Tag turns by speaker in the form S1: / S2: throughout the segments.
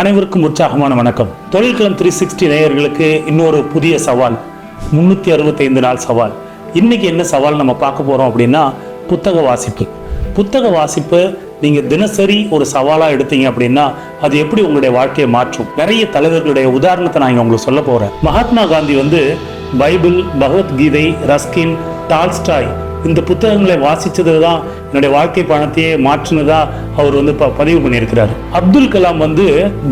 S1: அனைவருக்கும் உற்சாகமான வணக்கம். தொழில்களம் 360 நேயர்களுக்கு இன்னொரு புதிய சவால், 365 நாள் சவால். இன்னைக்கு என்ன சவால் நம்ம பார்க்க போறோம் அப்படின்னா, புத்தக வாசிப்பு. புத்தக வாசிப்பு நீங்க தினசரி ஒரு சவாலா எடுத்தீங்க அப்படின்னா அது எப்படி உங்களுடைய வாழ்க்கையை மாற்றும். நிறைய தலைவர்களுடைய உதாரணத்தை நான் உங்களுக்கு சொல்ல போறேன். Mahatma Gandhi Bible, Bhagavad Gita, Ruskin, Tolstoy இந்த புத்தகங்களை வாசிச்சது தான் என்னுடைய வாழ்க்கை பயணத்தையே மாற்றினதா அவர் பதிவு பண்ணியிருக்கிறார். அப்துல் கலாம்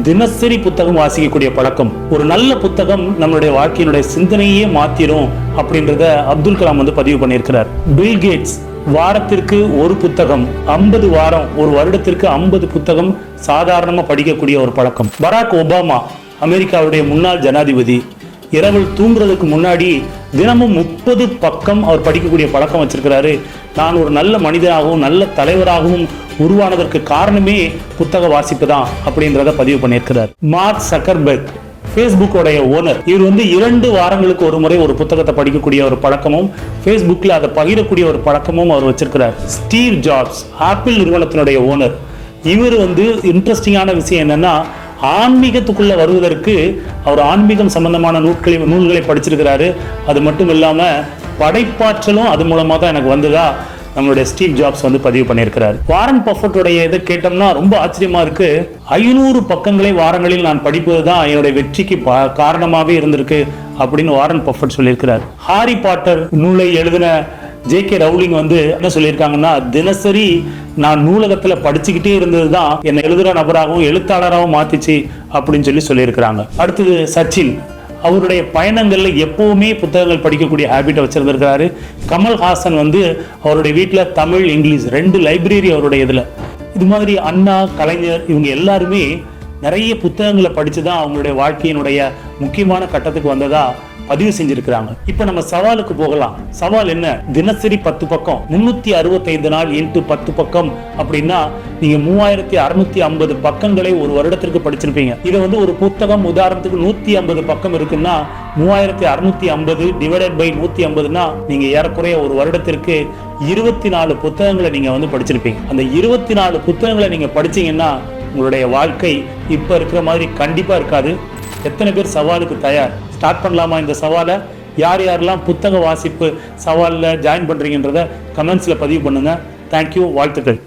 S1: தினசரி புத்தகம் வாசிக்கக்கூடிய பழக்கம். ஒரு நல்ல புத்தகம் நம்மளுடைய வாழ்க்கையினுடைய சிந்தனையே மாத்திரும் அப்படின்றத அப்துல் கலாம் பதிவு பண்ணியிருக்கிறார். பில் கேட்ஸ் வாரத்திற்கு ஒரு புத்தகம், 50 வாரம், ஒரு வருடத்திற்கு 50 புத்தகம் சாதாரணமா படிக்கக்கூடிய ஒரு பழக்கம். பராக் ஒபாமா அமெரிக்காவுடைய முன்னாள் ஜனாதிபதி இரவில் தூங்குறதுக்கு முன்னாடி தினமும் 30 பக்கம் அவர் படிக்கக்கூடிய பழக்கம் வச்சிருக்கிறாரு. நான் ஒரு நல்ல மனிதனாகவும் நல்ல தலைவராகவும் உருவானதற்கு காரணமே புத்தக வாசிப்பு தான் அப்படின்றத பதிவு பண்ணியிருக்கிறார். மார்க் சக்கர்பர்க் ஃபேஸ்புக்கோடைய ஓனர், இவர் 2 வாரங்களுக்கு ஒரு முறை ஒரு புத்தகத்தை படிக்கக்கூடிய ஒரு பழக்கமும் ஃபேஸ்புக்கில் அதை பகிரக்கூடிய ஒரு பழக்கமும் அவர் வச்சிருக்கிறார். ஸ்டீவ் ஜாப்ஸ் ஆப்பிள் நிறுவனத்தினுடைய ஓனர், இவர் இன்ட்ரெஸ்டிங்கான விஷயம் என்னன்னா, ஆன்மீகத்துக்குள்ள வருவதற்கு அவர் ஆன்மீகம் சம்பந்தமான நூல்களை படிச்சிருக்கிறாரு. அது மட்டும் இல்லாம படைப்பாற்றலும் அது மூலமா தான் எனக்கு வந்ததா நம்மளுடைய ஸ்டீவ் ஜாப்ஸ் பதிவு பண்ணியிருக்கிறார். வாரன் பஃபெட்டோடைய இதை கேட்டோம்னா ரொம்ப ஆச்சரியமா இருக்கு. 500 பக்கங்களை வாரங்களில் நான் படிப்பது தான் என்னுடைய வெற்றிக்கு காரணமாவே இருந்திருக்கு அப்படின்னு வாரன் பஃபெட் சொல்லியிருக்கிறார். ஹாரி பாட்டர் நூலை எழுதின ஜே.கே. ரவுலிங் என்ன சொல்லியிருக்காங்கன்னா, தினசரி நான் நூலகத்துல படிச்சுக்கிட்டே இருந்தது தான் என்னை எழுதுற நபராகவும் எழுத்தாளராகவும் மாத்திச்சு அப்படின்னு சொல்லியிருக்கிறாங்க. அடுத்தது சச்சின், அவருடைய பயணங்கள்ல எப்பவுமே புத்தகங்கள் படிக்கக்கூடிய ஹேபிட்டை வச்சிருந்திருக்கிறாரு. கமல்ஹாசன் அவருடைய வீட்டுல தமிழ், இங்கிலீஷ் 2 லைப்ரரி அவருடைய இதுல. இது மாதிரி அண்ணா, கலைஞர் இவங்க எல்லாருமே நிறைய புத்தகங்களை படிச்சுதான் அவங்களுடைய வாழ்க்கையினுடைய முக்கியமான கட்டத்துக்கு வந்ததா பதிவு செஞ்சிருக்கிறாங்க. இப்ப நம்ம சவாலுக்கு போகலாம். சவால் என்ன? தினசரி 10 பக்கம், 365 நாள் இன்ட்டு 10 பக்கம் அப்படின்னா நீங்க 3650 பக்கங்களை ஒரு வருடத்திற்கு படிச்சிருப்பீங்க. இதை ஒரு புத்தகம் உதாரணத்துக்கு 150 பக்கம் இருக்குன்னா 3650 டிவைடட் பை 150னா நீங்க ஏறக்குறைய ஒரு வருடத்திற்கு 24 புத்தகங்களை நீங்க படிச்சிருப்பீங்க. அந்த 24 புத்தகங்களை நீங்க படிச்சீங்கன்னா உங்களுடைய வாழ்க்கை இப்ப இருக்கிற மாதிரி கண்டிப்பா இருக்காது. எத்தனை பேர் சவாலுக்கு தயார்? ஸ்டார்ட் பண்ணலாமா இந்த சவாலை? யார் யாரெல்லாம் புத்தக வாசிப்பு சவாலில் ஜாயின் பண்ணுறீங்கன்றத கமெண்ட்ஸில் பதிவு பண்ணுங்கள். தேங்க்யூ, வாழ்த்துக்கள்.